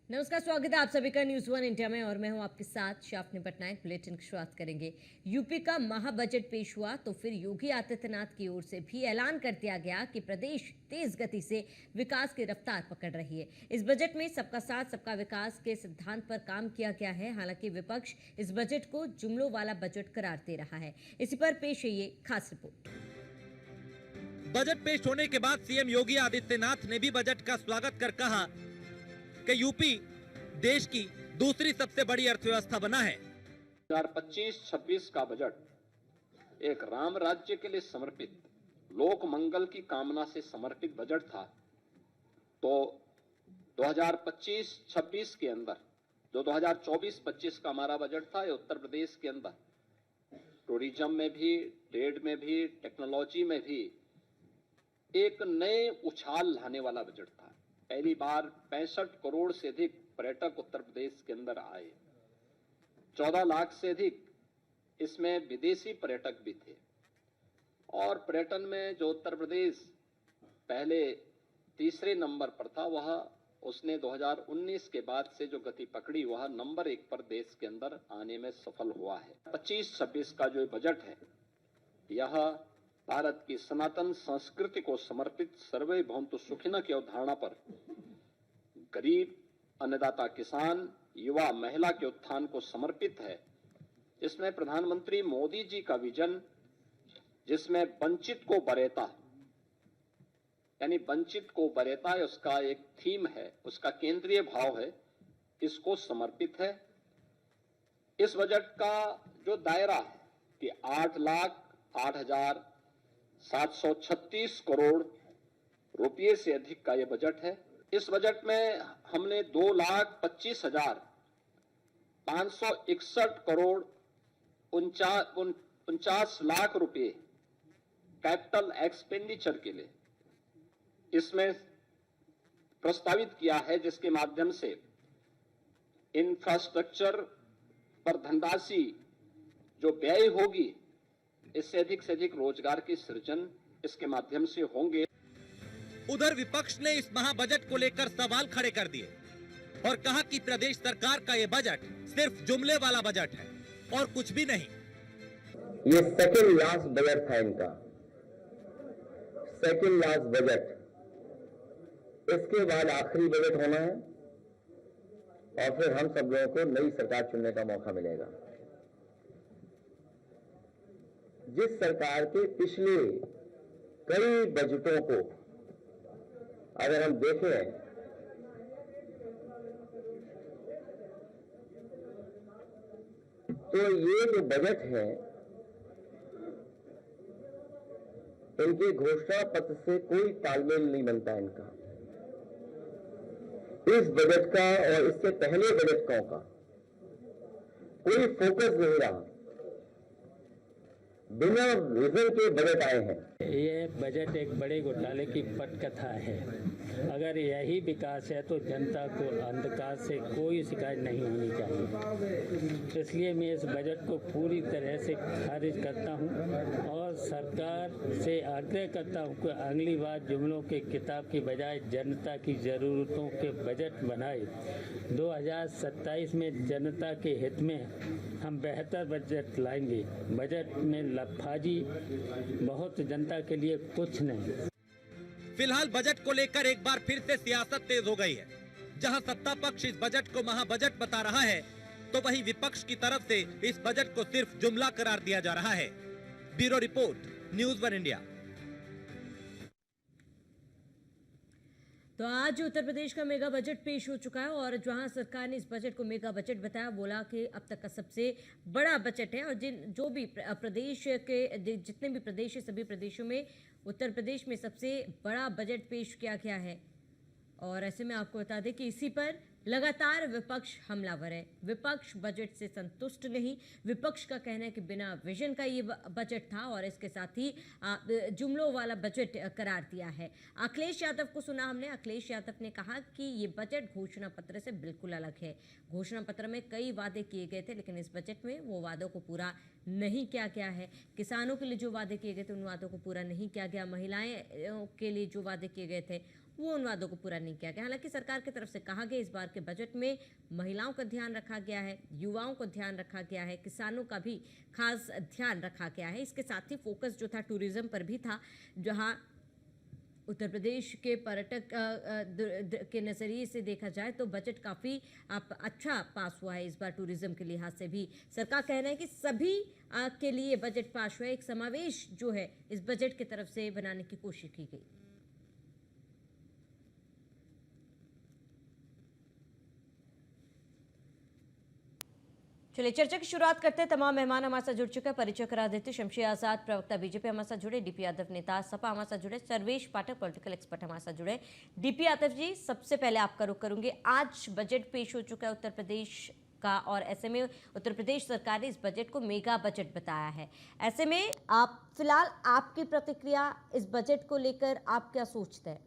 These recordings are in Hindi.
नमस्कार, स्वागत है आप सभी का न्यूज़ वन इंडिया में और मैं हूं आपके साथ शाफनी पटनायक। बुलेटिन की शुरुआत करेंगे। यूपी का महाबजट पेश हुआ तो फिर योगी आदित्यनाथ की ओर से भी ऐलान कर दिया गया कि प्रदेश तेज गति से विकास की रफ्तार पकड़ रही है। इस बजट में सबका साथ सबका विकास के सिद्धांत पर काम किया गया है। हालांकि विपक्ष इस बजट को जुमलों वाला बजट करार दे रहा है। इसी पर पेश है ये खास रिपोर्ट। बजट पेश होने के बाद सीएम योगी आदित्यनाथ ने भी बजट का स्वागत कर कहा कि यूपी देश की दूसरी सबसे बड़ी अर्थव्यवस्था बना है। 2025-26 का बजट एक राम राज्य के लिए समर्पित, लोक मंगल की कामना से समर्पित बजट था। तो 2025-26 के अंदर जो 2024-25 का हमारा बजट था, ये उत्तर प्रदेश के अंदर टूरिज्म में भी, ट्रेड में भी, टेक्नोलॉजी में भी एक नए उछाल लाने वाला बजट था। पहली बार 65 करोड़ से अधिक पर्यटक उत्तर प्रदेश के अंदर आए। 14 लाख से अधिक इसमें विदेशी पर्यटक भी थे। और पर्यटन में जो उत्तर प्रदेश पहले तीसरे नंबर पर था, वह उसने 2019 के बाद से जो गति पकड़ी, वह नंबर 1 पर देश के अंदर आने में सफल हुआ है। 25-26 का जो बजट है, यह भारत की सनातन संस्कृति को समर्पित सर्वे भवन्तु सुखिनः की अवधारणा पर गरीब, अन्नदाता किसान, युवा, महिला के उत्थान को समर्पित है। इसमें प्रधानमंत्री मोदी जी का विजन, जिसमें वंचित को बरेता, यानी वंचित को बरेता, उसका एक थीम है, उसका केंद्रीय भाव है, इसको समर्पित है। इस बजट का जो दायरा है कि 8,08,736 करोड़ रुपये से अधिक का यह बजट है। इस बजट में हमने 2,25,561 करोड़ 49 लाख रुपए कैपिटल एक्सपेंडिचर के लिए इसमें प्रस्तावित किया है, जिसके माध्यम से इंफ्रास्ट्रक्चर पर धनराशि जो व्यय होगी, इससे अधिक रोजगार की सृजन इसके माध्यम से होंगे। उधर विपक्ष ने इस महाबजट को लेकर सवाल खड़े कर दिए और कहा कि प्रदेश सरकार का ये बजट सिर्फ जुमले वाला बजट है और कुछ भी नहीं। ये सेकंड लास्ट बजट था इनका, सेकंड लास्ट बजट। इसके बाद आखिरी बजट होना है और फिर हम सब लोगों को नई सरकार चुनने का मौका मिलेगा। जिस सरकार के पिछले कई बजटों को अगर हम देखें, तो ये जो बजट है, इनके घोषणा पत्र से कोई तालमेल नहीं बनता इनका। इस बजट का और इससे पहले बजटों का कोई फोकस नहीं रहा, बिना विजन के बजट आए हैं। ये बजट एक बड़े घोटाले की पटकथा है। अगर यही विकास है तो जनता को अंधकार से कोई शिकायत नहीं होनी चाहिए। इसलिए मैं इस बजट को पूरी तरह से खारिज करता हूं और सरकार से आग्रह करता हूं कि अगली बार जुमलों के किताब की बजाय जनता की ज़रूरतों के बजट बनाए। 2027 में जनता के हित में हम बेहतर बजट लाएंगे। बजट में लफाजी बहुत, जनता के लिए कुछ नहीं। फिलहाल बजट को लेकर एक बार फिर से सियासत तेज हो गई है। जहां सत्ता पक्ष इस बजट को महाबजट बता रहा है, तो वहीं विपक्ष की तरफ से इस बजट को सिर्फ जुमला करार दिया जा रहा है। Bureau report, news one India. तो आज उत्तर प्रदेश का मेगा बजट पेश हो चुका है और जहां सरकार ने इस बजट को मेगा बजट बताया, बोला कि अब तक का सबसे बड़ा बजट है। और जो भी प्रदेश के जितने भी प्रदेश है, सभी प्रदेशों में उत्तर प्रदेश में सबसे बड़ा बजट पेश किया गया है। और ऐसे में आपको बता दें कि इसी पर लगातार विपक्ष हमलावर है। विपक्ष बजट से संतुष्ट नहीं। विपक्ष का कहना है कि बिना विजन का ये बजट था और इसके साथ ही जुमलों वाला बजट करार दिया है। अखिलेश यादव को सुना हमने। अखिलेश यादव ने कहा कि ये बजट घोषणा पत्र से बिल्कुल अलग है। घोषणा पत्र में कई वादे किए गए थे, लेकिन इस बजट में वो वादों को पूरा नहीं किया गया है। किसानों के लिए जो वादे किए गए थे, उन वादों को पूरा नहीं किया गया। महिलाएं के लिए जो वादे किए गए थे, वो उन वादों को पूरा नहीं किया गया। हालांकि सरकार की तरफ से कहा गया इस बार के बजट में महिलाओं का ध्यान रखा गया है, युवाओं को ध्यान रखा गया है, किसानों का भी खास ध्यान रखा गया है। इसके साथ ही फोकस जो था टूरिज्म पर भी था, जहां उत्तर प्रदेश के पर्यटक के नज़रिए से देखा जाए तो बजट काफ़ी अच्छा पास हुआ है इस बार टूरिज्म के लिहाज से भी। सरकार कह रहे हैं कि सभी के लिए बजट पास हुआ है, एक समावेश जो है इस बजट की तरफ से बनाने की कोशिश की गई। चलिए चर्चा की शुरुआत करते हैं। तमाम मेहमान हमारे साथ जुड़ चुके हैं, परिचय करा देते। शमशेर आजाद प्रवक्ता बीजेपी हमारे साथ जुड़े, डीपी यादव नेता सपा हमारे साथ जुड़े, सर्वेश पाठक पॉलिटिकल एक्सपर्ट हमारे साथ जुड़े। डीपी यादव जी, सबसे पहले आपका रुख करूंगी। आज बजट पेश हो चुका है उत्तर प्रदेश का, और ऐसे में उत्तर प्रदेश सरकार ने इस बजट को मेगा बजट बताया है। ऐसे में आप फिलहाल आपकी प्रतिक्रिया इस बजट को लेकर आप क्या सोचते हैं?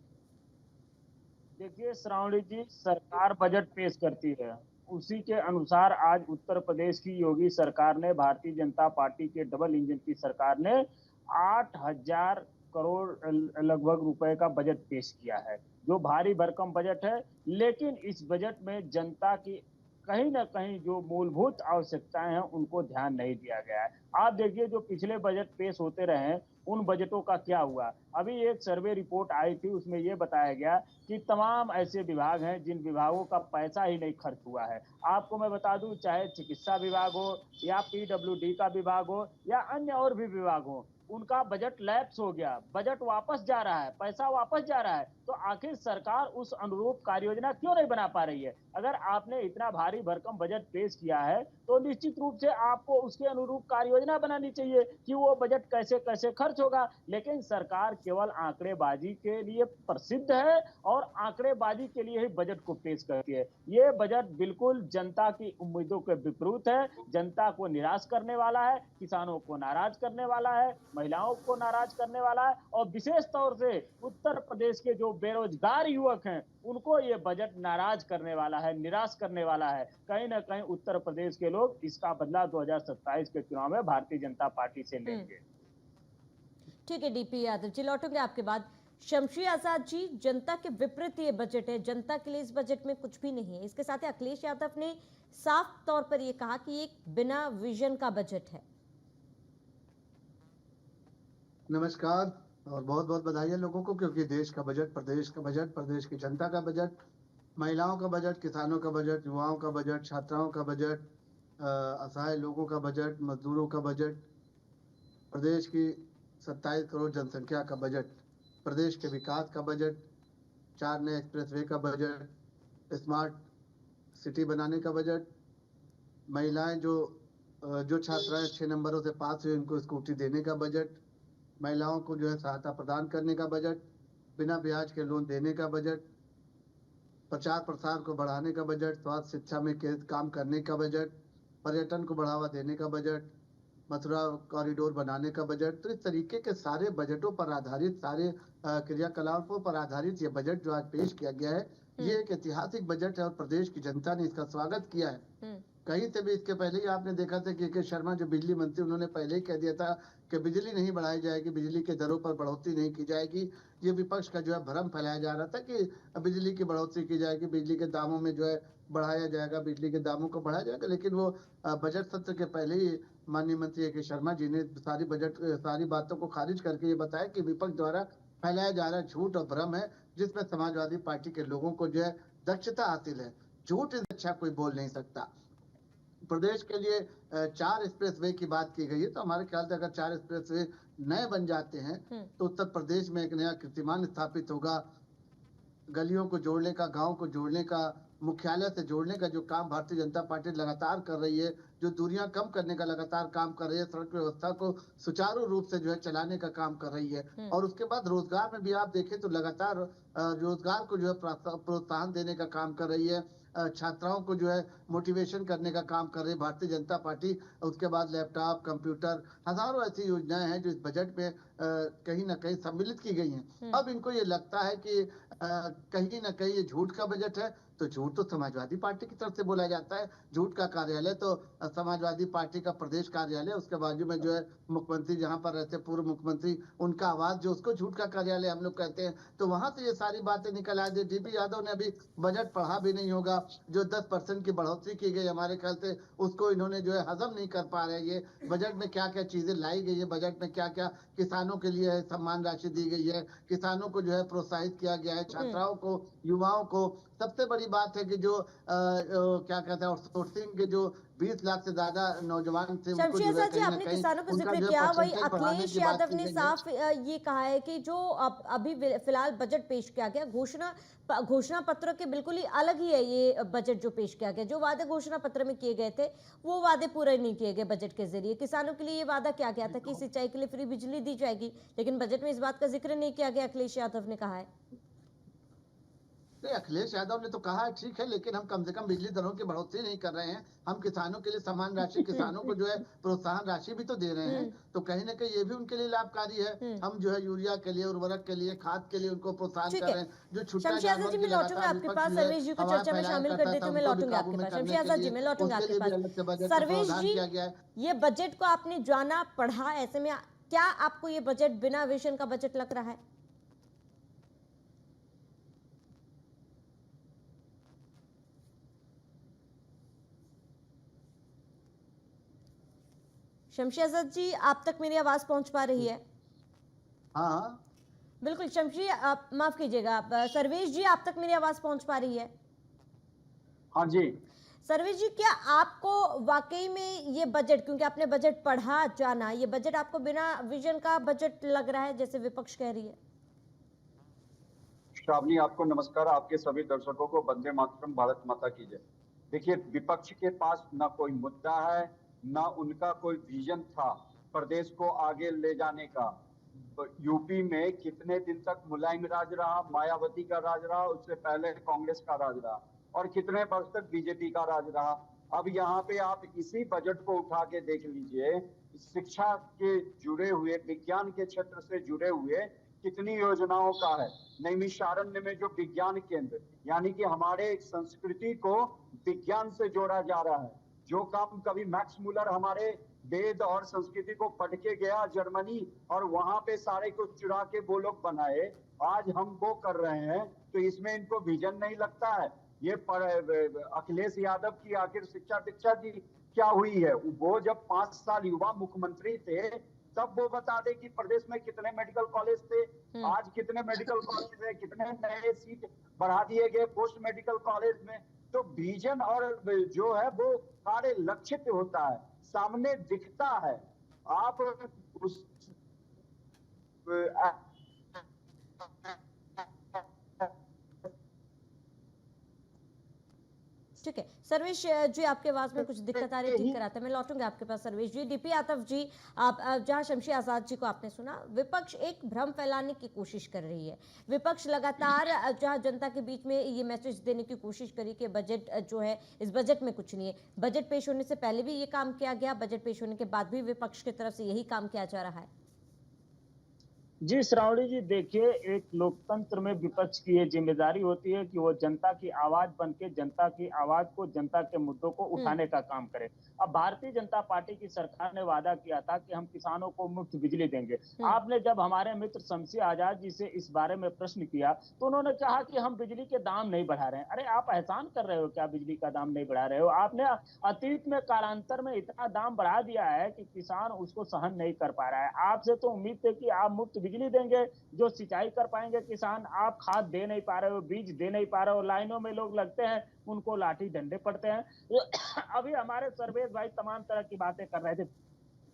देखिए श्रावणी जी, सरकार बजट पेश करती है, उसी के अनुसार आज उत्तर प्रदेश की योगी सरकार ने, भारतीय जनता पार्टी के डबल इंजन की सरकार ने 8,000 करोड़ लगभग रुपए का बजट पेश किया है, जो भारी भरकम बजट है। लेकिन इस बजट में जनता की कहीं ना कहीं जो मूलभूत आवश्यकताएं हैं उनको ध्यान नहीं दिया गया है। आप देखिए, जो पिछले बजट पेश होते रहे हैं उन बजटों का क्या हुआ। अभी एक सर्वे रिपोर्ट आई थी, उसमें यह बताया गया कि तमाम ऐसे विभाग हैं जिन विभागों का पैसा ही नहीं खर्च हुआ है। आपको मैं बता दूं, चाहे चिकित्सा विभाग हो या पीडब्ल्यूडी का विभाग हो या अन्य और भी विभाग हो, उनका बजट लैप्स हो गया, बजट वापस जा रहा है, पैसा वापस जा रहा है। तो आखिर सरकार उस अनुरूप कार्य योजना क्यों नहीं बना पा रही है? अगर आपने इतना भारी भरकम बजट पेश किया है तो निश्चित रूप से आपको उसके अनुरूप कार्य योजना बनानी चाहिए कि वो बजट कैसे कैसे खर्च होगा। लेकिन सरकार केवल आंकड़ेबाजी के लिए प्रसिद्ध है और आंकड़ेबाजी के लिए ही बजट को पेश करती है। ये बजट बिल्कुल जनता की उम्मीदों के विपरीत है, जनता को निराश करने वाला है, किसानों को नाराज करने वाला है, महिलाओं को नाराज करने वाला है, और विशेष तौर से उत्तर प्रदेश के जो बेरोजगार युवक हैं उनको ये बजट नाराज करने वाला है, निराश करने वाला है। कहीं ना कहीं उत्तर प्रदेश के लोग इसका बदला 2027 के चुनाव में भारतीय जनता पार्टी से लेंगे। ठीक है डीपी यादव जी, लौटूंगे आपके बाद। शमशेर आजाद जी, जनता के विपरीत ये बजट है, जनता के लिए इस बजट में कुछ भी नहीं है। इसके साथ ही अखिलेश यादव ने साफ तौर पर यह कहा कि एक बिना विजन का बजट है। नमस्कार और बहुत बहुत बधाई है लोगों को, क्योंकि देश का बजट, प्रदेश का बजट, प्रदेश की जनता का बजट, महिलाओं का बजट, किसानों का बजट, युवाओं का बजट, छात्राओं का बजट, असहाय लोगों का बजट, मजदूरों का बजट, प्रदेश की 27 करोड़ जनसंख्या का बजट, प्रदेश के विकास का बजट, 4 नए एक्सप्रेसवे का बजट, स्मार्ट सिटी बनाने का बजट, महिलाएं जो छात्राएं 6 नंबरों से पास हुई उनको स्कूटी देने का बजट, महिलाओं को जो है सहायता प्रदान करने का बजट, बिना ब्याज के लोन देने का बजट, प्रचार प्रसार को बढ़ाने का बजट, स्वास्थ्य शिक्षा में काम करने का बजट, पर्यटन को बढ़ावा देने का बजट, मथुरा कॉरिडोर बनाने का बजट। तो इस तरीके के सारे बजटों पर आधारित, सारे क्रियाकलापों पर आधारित ये बजट जो आज पेश किया गया है, ये एक ऐतिहासिक बजट है और प्रदेश की जनता ने इसका स्वागत किया है। कहीं से भी इसके पहले ही आपने देखा था कि के शर्मा जो बिजली मंत्री, उन्होंने पहले ही कह दिया था कि बिजली नहीं बढ़ाई जाएगी, बिजली के दरों पर बढ़ोतरी नहीं की जाएगी। ये विपक्ष का जो है भ्रम फैलाया जा रहा था कि बिजली की बढ़ोतरी की जाएगी, बिजली के दामों में जो है बढ़ाया जाएगा, बिजली के दामों को बढ़ाया जाएगा। लेकिन वो बजट सत्र के पहले ही माननीय मंत्री के शर्मा जी ने सारी बातों को खारिज करके ये बताया कि विपक्ष द्वारा फैलाया जा रहा झूठ और भ्रम है, जिसमें समाजवादी पार्टी के लोगों को जो है दक्षता हासिल है। झूठ से अच्छा कोई बोल नहीं सकता। प्रदेश के लिए 4 एक्सप्रेसवे की बात की गई है, तो हमारे ख्याल से अगर 4 एक्सप्रेसवे नए बन जाते हैं तो उत्तर प्रदेश में एक नया कीर्तिमान स्थापित होगा। गलियों को जोड़ने का, गांव को जोड़ने का, मुख्यालय से जोड़ने का जो काम भारतीय जनता पार्टी लगातार कर रही है, जो दूरियां कम करने का लगातार काम कर रही है, सड़क व्यवस्था को सुचारू रूप से जो है चलाने का काम कर रही है। और उसके बाद रोजगार में भी आप देखें तो लगातार रोजगार को जो है प्रोत्साहन देने का काम कर रही है, छात्राओं को जो है मोटिवेशन करने का काम कर रही है भारतीय जनता पार्टी। उसके बाद लैपटॉप, कंप्यूटर, हजारों ऐसी योजनाएं हैं जो इस बजट में कहीं ना कहीं सम्मिलित की गई हैं। अब इनको ये लगता है कि कहीं ना कहीं ये झूठ का बजट है, तो झूठ तो समाजवादी पार्टी की तरफ से बोला जाता है। झूठ का कार्यालय तो समाजवादी पार्टी का प्रदेश कार्यालय, उसके बाजू में जो है मुख्यमंत्री जहां पर रहते पूर्व मुख्यमंत्री, उनका आवास जो उसको झूठ का कार्यालय हम लोग कहते हैं। तो वहां से ये सारी बातें निकल आई। डीपी यादव ने अभी बजट पढ़ा भी नहीं होगा। जो 10% की बढ़ोतरी की गई हमारे ख्याल से उसको इन्होंने जो है हजम नहीं कर पा रहे। ये बजट में क्या क्या चीजें लाई गई है, बजट में क्या क्या किसानों के लिए है, सम्मान राशि दी गई है, किसानों को जो है प्रोत्साहित किया गया है, छात्राओं को, युवाओं को। सबसे बड़ी बात है कि जो क्या कहते हैं आउटसोर्सिंग के जो 20 लाख से ज्यादा नौजवान थे उनको शमशी जो है आजाद जी, कहीं ना आपने कहीं किसानों का उनका जिक्र जो है किया, वही परसेंटेज बढ़ाने अखिलेश की बात यादव की ने गई है। साफ ये कहा है कि जो अभी फिलहाल बजट पेश किया गया, घोषणा पत्र के बिल्कुल ही अलग ही है ये बजट जो पेश किया गया। जो वादे घोषणा पत्र में किए गए थे वो वादे पूरे नहीं किए गए बजट के जरिए। किसानों के लिए ये वादा किया गया था कि सिंचाई के लिए फ्री बिजली दी जाएगी, लेकिन बजट में इस बात का जिक्र नहीं किया गया, अखिलेश यादव ने कहा है। नहीं, अखिलेश यादव ने तो कहा है ठीक है, लेकिन हम कम से कम बिजली दरों की बढ़ोतरी नहीं कर रहे हैं। हम किसानों के लिए समान राशि, किसानों को जो है प्रोत्साहन राशि भी तो दे रहे हैं। तो कहीं ना कहीं ये भी उनके लिए लाभकारी है। हम जो है यूरिया के लिए, उर्वरक के लिए, खाद के लिए उनको प्रोत्साहन ठीक कर है रहे हैं। जो छुट्टा शमशी आजाद जी, जानवर मैं की लौटूंगा लगातार आपके विपक्ष पास। जो है सर्वेश जी को हवा चर्चा में फैलाया शामिल कर करता देती था, हूँ, मैं उनको भी लौटूंगा काबू आपके में पास। करने शमशी के आजाद जी, लिए मैं लौटूंगा उसके आपके लिए भी पास। अलग से बजट में सर्वेश प्रावधान जी, किया गया है। ये बजट को आपने जाना पढ़ा, ऐसे में क्या आपको ये बजट बिना विजन का बजट लग रहा है? शमशी आजाद जी, आप तक मेरी आवाज पहुंच पा रही है? हाँ, बिल्कुल शमशी, आप माफ कीजिएगा, सर्वेश जी, आप तक मेरी आवाज पहुंच पा रही है? हाँ जी। सर्वेश जी, क्या आपको वाकई में ये बजट, क्योंकि आपने बजट पढ़ा जाना, ये बजट आपको बिना विजन का बजट लग रहा है जैसे विपक्ष कह रही है? श्रावणी, आपको नमस्कार। आपके सभी दर्शकों को वंदे मातरम, भारत माता की जय। देखिए, विपक्ष के पास ना कोई मुद्दा है, ना उनका कोई विजन था प्रदेश को आगे ले जाने का। यूपी में कितने दिन तक मुलायम राज रहा, मायावती का राज रहा, उससे पहले कांग्रेस का राज रहा, और कितने वर्ष तक बीजेपी का राज रहा। अब यहाँ पे आप इसी बजट को उठा के देख लीजिए, शिक्षा के जुड़े हुए, विज्ञान के क्षेत्र से जुड़े हुए कितनी योजनाओं का है। नैमिषारण्य में जो विज्ञान केंद्र, यानी कि हमारे संस्कृति को विज्ञान से जोड़ा जा रहा है। जो काम कभी मैक्स मुलर हमारे वेद और संस्कृति को पढ़ के गया जर्मनी, और वहां पे सारे को चुरा के वो लोग बनाए, आज हम वो कर रहे हैं। तो इसमें इनको विजन नहीं लगता है। ये अखिलेश यादव की आखिर शिक्षा दीक्षा की क्या हुई है? वो जब 5 साल युवा मुख्यमंत्री थे तब वो बता दे कि प्रदेश में कितने मेडिकल कॉलेज थे, आज कितने मेडिकल कॉलेज है, कितने नए सीट बढ़ा दिए गए पोस्ट मेडिकल कॉलेज में। तो विजन और जो है वो कार्य लक्षित होता है, सामने दिखता है। आप उस ठीक है सर्वेश जी, आपके आवाज में कुछ दिक्कत आ रही है, ठीक कराते हैं। मैं लौटूंगा आपके पास सर्वेश जी। डीपी यादव जी, आप जहां शमशी आजाद जी को आपने सुना, विपक्ष एक भ्रम फैलाने की कोशिश कर रही है। विपक्ष लगातार जहां जनता के बीच में ये मैसेज देने की कोशिश करी कि बजट जो है, इस बजट में कुछ नहीं है। बजट पेश होने से पहले भी ये काम किया गया, बजट पेश होने के बाद भी विपक्ष की तरफ से यही काम किया जा रहा है। जी श्रावणी जी, देखिए, एक लोकतंत्र में विपक्ष की ये जिम्मेदारी होती है कि वो जनता की आवाज बन के जनता की आवाज को, जनता के मुद्दों को उठाने का काम करे। अब भारतीय जनता पार्टी की सरकार ने वादा किया था कि हम किसानों को मुफ्त बिजली देंगे। आपने जब हमारे मित्र शमशी आजाद जी से इस बारे में प्रश्न किया तो उन्होंने कहा कि हम बिजली के दाम नहीं बढ़ा रहे हैं। अरे आप एहसान कर रहे हो क्या? बिजली का दाम नहीं बढ़ा रहे हो? आपने अतीत में कालांतर में इतना दाम बढ़ा दिया है कि किसान उसको सहन नहीं कर पा रहा है। आपसे तो उम्मीद थी कि आप मुफ्त बिजली देंगे, जो सिंचाई कर पाएंगे किसान। आप खाद दे नहीं पा रहे हो, बीज दे नहीं पा रहे हो, लाइनों में लोग लगते हैं, उनको लाठी डंडे पड़ते हैं। अभी हमारे सर्वेश भाई तमाम तरह की बातें कर रहे थे,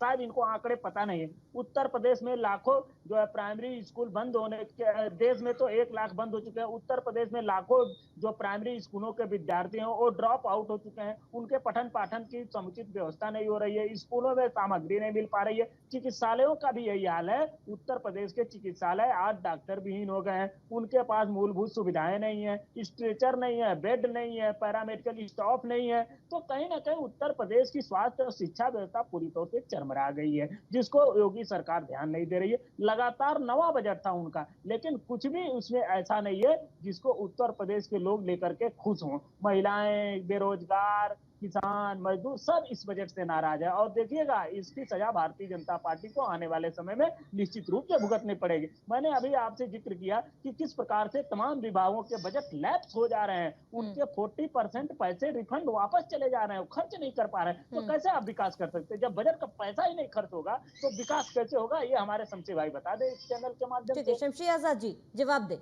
शायद इनको आंकड़े पता नहीं है। उत्तर प्रदेश में लाखों जो है प्राइमरी स्कूल बंद होने के, देश में तो 1 लाख बंद हो चुके हैं, उत्तर प्रदेश में लाखों जो प्राइमरी स्कूलों के विद्यार्थी हैं वो ड्रॉप आउट हो चुके हैं। उनके पठन पाठन की समुचित व्यवस्था नहीं हो रही है, स्कूलों में सामग्री नहीं मिल पा रही है। चिकित्सालयों का भी यही हाल है। उत्तर प्रदेश के चिकित्सालय आज डॉक्टर विहीन हो गए हैं, उनके पास मूलभूत सुविधाएं नहीं है, स्ट्रेचर नहीं है, बेड नहीं है, पैरामेडिकल स्टाफ नहीं है। तो कहीं ना कहीं उत्तर प्रदेश की स्वास्थ्य और शिक्षा व्यवस्था पूरी तौर से चरमरा गई है, जिसको योगी सरकार ध्यान नहीं दे रही है। लगातार नवा बजट था उनका, लेकिन कुछ भी उसमें ऐसा नहीं है जिसको उत्तर प्रदेश के लोग लेकर के खुश हों। महिलाएं, बेरोजगार, किसान, मजदूर सब इस बजट से नाराज है और देखिएगा इसकी सजा भारतीय जनता पार्टी को आने वाले समय में निश्चित रूप से भुगतनी पड़ेगी। मैंने अभी आपसे जिक्र किया कि किस प्रकार से तमाम विभागों के बजट लैप्स हो जा रहे हैं, उनके 40% पैसे रिफंड वापस चले जा रहे हैं, खर्च नहीं कर पा रहे हैं। तो कैसे आप विकास कर सकते हैं? जब बजट का पैसा ही नहीं खर्च होगा तो विकास कैसे होगा? ये हमारे शमशी भाई बता दे इस चैनल के माध्यम से। शमशी आजाद जी जवाब दे।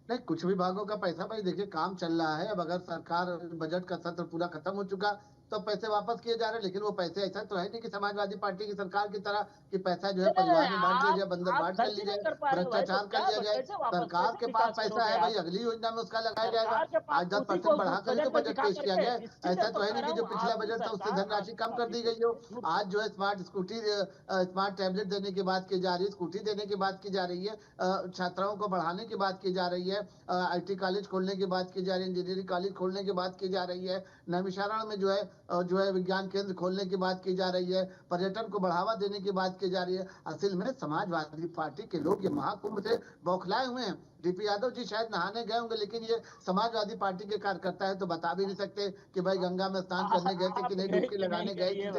नहीं, कुछ विभागों का पैसा भाई देखिए काम चल रहा है। अब अगर सरकार बजट का सत्र पूरा खत्म हो चुका तो पैसे वापस किए जा रहे हैं, लेकिन वो पैसे ऐसा तो है नहीं कि समाजवादी पार्टी की सरकार की तरह कि पैसा जो है परिवार में बांट दिया जाए, बंदर बांट कर ली जाए, भ्रष्टाचार कर दिया जाए। सरकार के पास पैसा है भाई, अगली योजना में उसका लगाया जाएगा। आज 10% बढ़ाकर ही तो बजट पेश किया गया है। ऐसा तो है नहीं कि जो पिछला बजट था उससे धनराशि कम कर दी गई हो। आज जो है स्मार्ट स्कूटी, स्मार्ट टैबलेट देने की बात की जा रही है, स्कूटी देने की बात की जा रही है, छात्राओं को बढ़ाने की बात की जा रही है, IT कॉलेज खोलने की बात की जा रही है, इंजीनियरिंग कॉलेज खोलने की बात की जा रही है, नैमिषारण्य में जो है विज्ञान केंद्र खोलने की बात की जा रही है, पर्यटन को बढ़ावा देने की बात की जा रही है। असल में समाजवादी पार्टी के लोग ये महाकुंभ से बौखलाए हुए हैं। DP यादव जी शायद नहाने गए होंगे, लेकिन ये समाजवादी पार्टी के कार्यकर्ता है तो बता भी नहीं सकते कि भाई गंगा में स्नान करने गए थे कि नहीं, डुबकी लगाने गए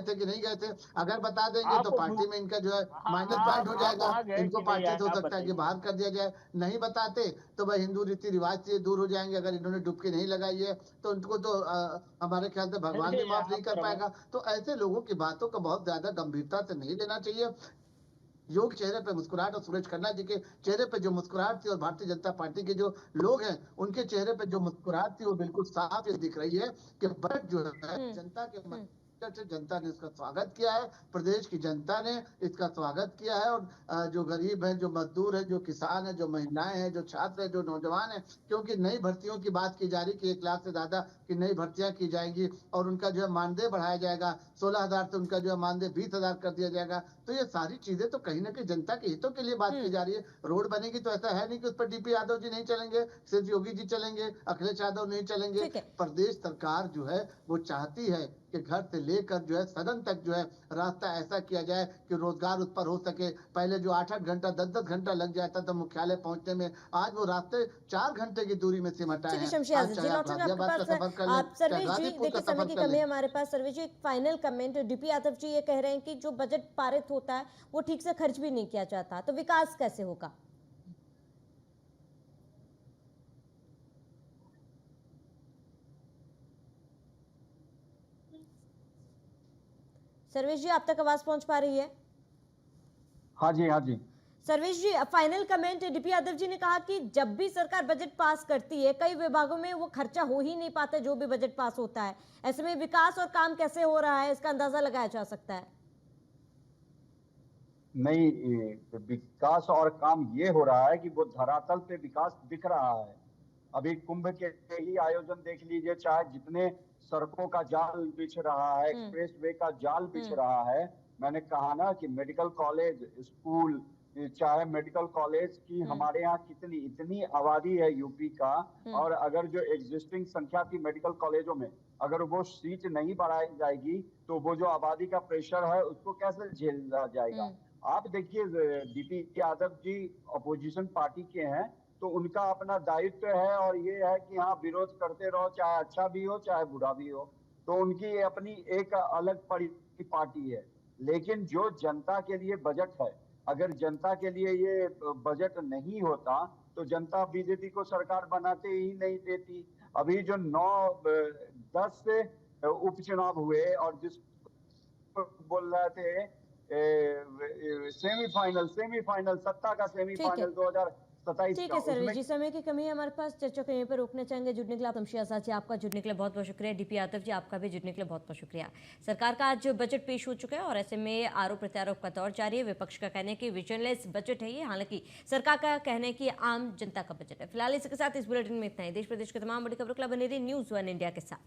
थे कि नहीं गए थे। अगर बता देंगे तो पार्टी में इनका जो है माइनस पॉइंट हो जाएगा, इनको पार्टी से हो सकता है कि बाहर कर दिया जाए। नहीं बताते तो भाई हिंदू रीति रिवाज से दूर हो जाएंगे। अगर इन्होंने डुबकी नहीं लगाई है तो उनको तो हमारे ख्याल से भगवान भी माफ नहीं कर पाएगा। तो ऐसे लोगों की बातों को बहुत ज्यादा गंभीरता से नहीं लेना चाहिए। योग चेहरे पे मुस्कुराहट, और सुरेश खन्ना जी के चेहरे पे जो मुस्कुराहट थी और भारतीय जनता पार्टी के जो लोग हैं उनके चेहरे पे जो मुस्कुराहट थी वो बिल्कुल साफ ये दिख रही है कि बजट जो है जनता के से जनता ने इसका स्वागत किया है, प्रदेश की जनता ने इसका स्वागत किया है। और जो गरीब है, जो मजदूर है, जो किसान है, जो महिलाएं हैं, जो छात्र है, जो नौजवान है, क्योंकि नई भर्तियों की बात की जा रही कि 1 लाख से ज्यादा की नई भर्तियां की जाएंगी और उनका जो है मानदेय बढ़ाया जाएगा, 16,000 से उनका जो है मानदेय 20,000 कर दिया जाएगा। तो ये सारी चीजें तो कहीं ना कहीं जनता के हितों के लिए बात की जा रही है। रोड बनेगी तो ऐसा है नहीं कि उस पर DP यादव जी नहीं चलेंगे, सिर्फ योगी जी चलेंगे, अखिलेश यादव नहीं चलेंगे। प्रदेश सरकार जो है वो चाहती है कि घर से लेकर जो है सदन तक जो है रास्ता ऐसा किया जाए कि रोजगार उस पर हो सके। पहले जो 8-8 घंटा 10-10 घंटा लग जाता था मुख्यालय पहुंचने में, आज वो रास्ते 4 घंटे की दूरी में सिमटा है। समय की कमी हमारे पास। सर्वेश जी, एक final comment. DP Yadav ji ये कह रहे हैं कि जो बजट पारित होता है वो ठीक से खर्च भी नहीं किया जाता, तो विकास कैसे होगा? सर्वेश जी, आप तक आवाज पहुंच पा रही है? हाँ जी, हाँ जी। सर्वेश जी, final comment. DP Yadav ji ने कहा कि जब भी सरकार बजट पास करती है कई विभागों में वो खर्चा हो ही नहीं पाता जो भी बजट पास होता है। ऐसे में विकास और काम कैसे हो रहा है इसका अंदाजा लगाया जा सकता है? नहीं, विकास और काम ये हो रहा है कि वो धरातल पे विकास दिख रहा है। अभी कुंभ के ही आयोजन देख लीजिए, चाहे जितने सड़कों का जाल बिछ रहा है, एक्सप्रेस वे का जाल बिछ रहा है। मैंने कहा ना कि मेडिकल कॉलेज, स्कूल, चाहे मेडिकल कॉलेज की हमारे यहाँ कितनी इतनी आबादी है यूपी का, और अगर जो एग्जिस्टिंग संख्या थी मेडिकल कॉलेजों में अगर वो सीट नहीं बढ़ाई जाएगी तो वो जो आबादी का प्रेशर है उसको कैसे झेला जाएगा। आप देखिए, DP Yadav ji opposition party के हैं तो उनका अपना दायित्व है और ये है कि हाँ विरोध करते रहो, चाहे अच्छा भी हो चाहे बुरा भी हो। तो उनकी अपनी एक अलग पार्टी है। लेकिन जो जनता के लिए बजट है, अगर जनता के लिए ये बजट नहीं होता तो जनता बीजेपी को सरकार बनाते ही नहीं देती। अभी जो 9-10 से उपचुनाव हुए और जिस बोल रहे थे सेमीफाइनल सत्ता का सेमीफाइनल 2027। ठीक है सर्वेश जी, समय की कमी है हमारे पास, चर्चा को यहीं पर रोकना चाहेंगे। जुड़ने के लिए शमशी आजाद जी, आपका जुड़ने के लिए बहुत बहुत शुक्रिया। DP यादव जी, आपका भी जुड़ने के लिए बहुत बहुत शुक्रिया। सरकार का आज बजट पेश हो चुका है और ऐसे में आरोप प्रत्यारोप का दौर जारी है। विपक्ष का कहना है कि विजनलेस बजट है ये, हालांकि सरकार का कहना है कि आम जनता का बजट है। फिलहाल इसके साथ इस बुलेटिन में इतना ही। देश प्रदेश के तमाम बड़ी खबरों के लिए बने रहिए न्यूज़ 1 इंडिया के साथ।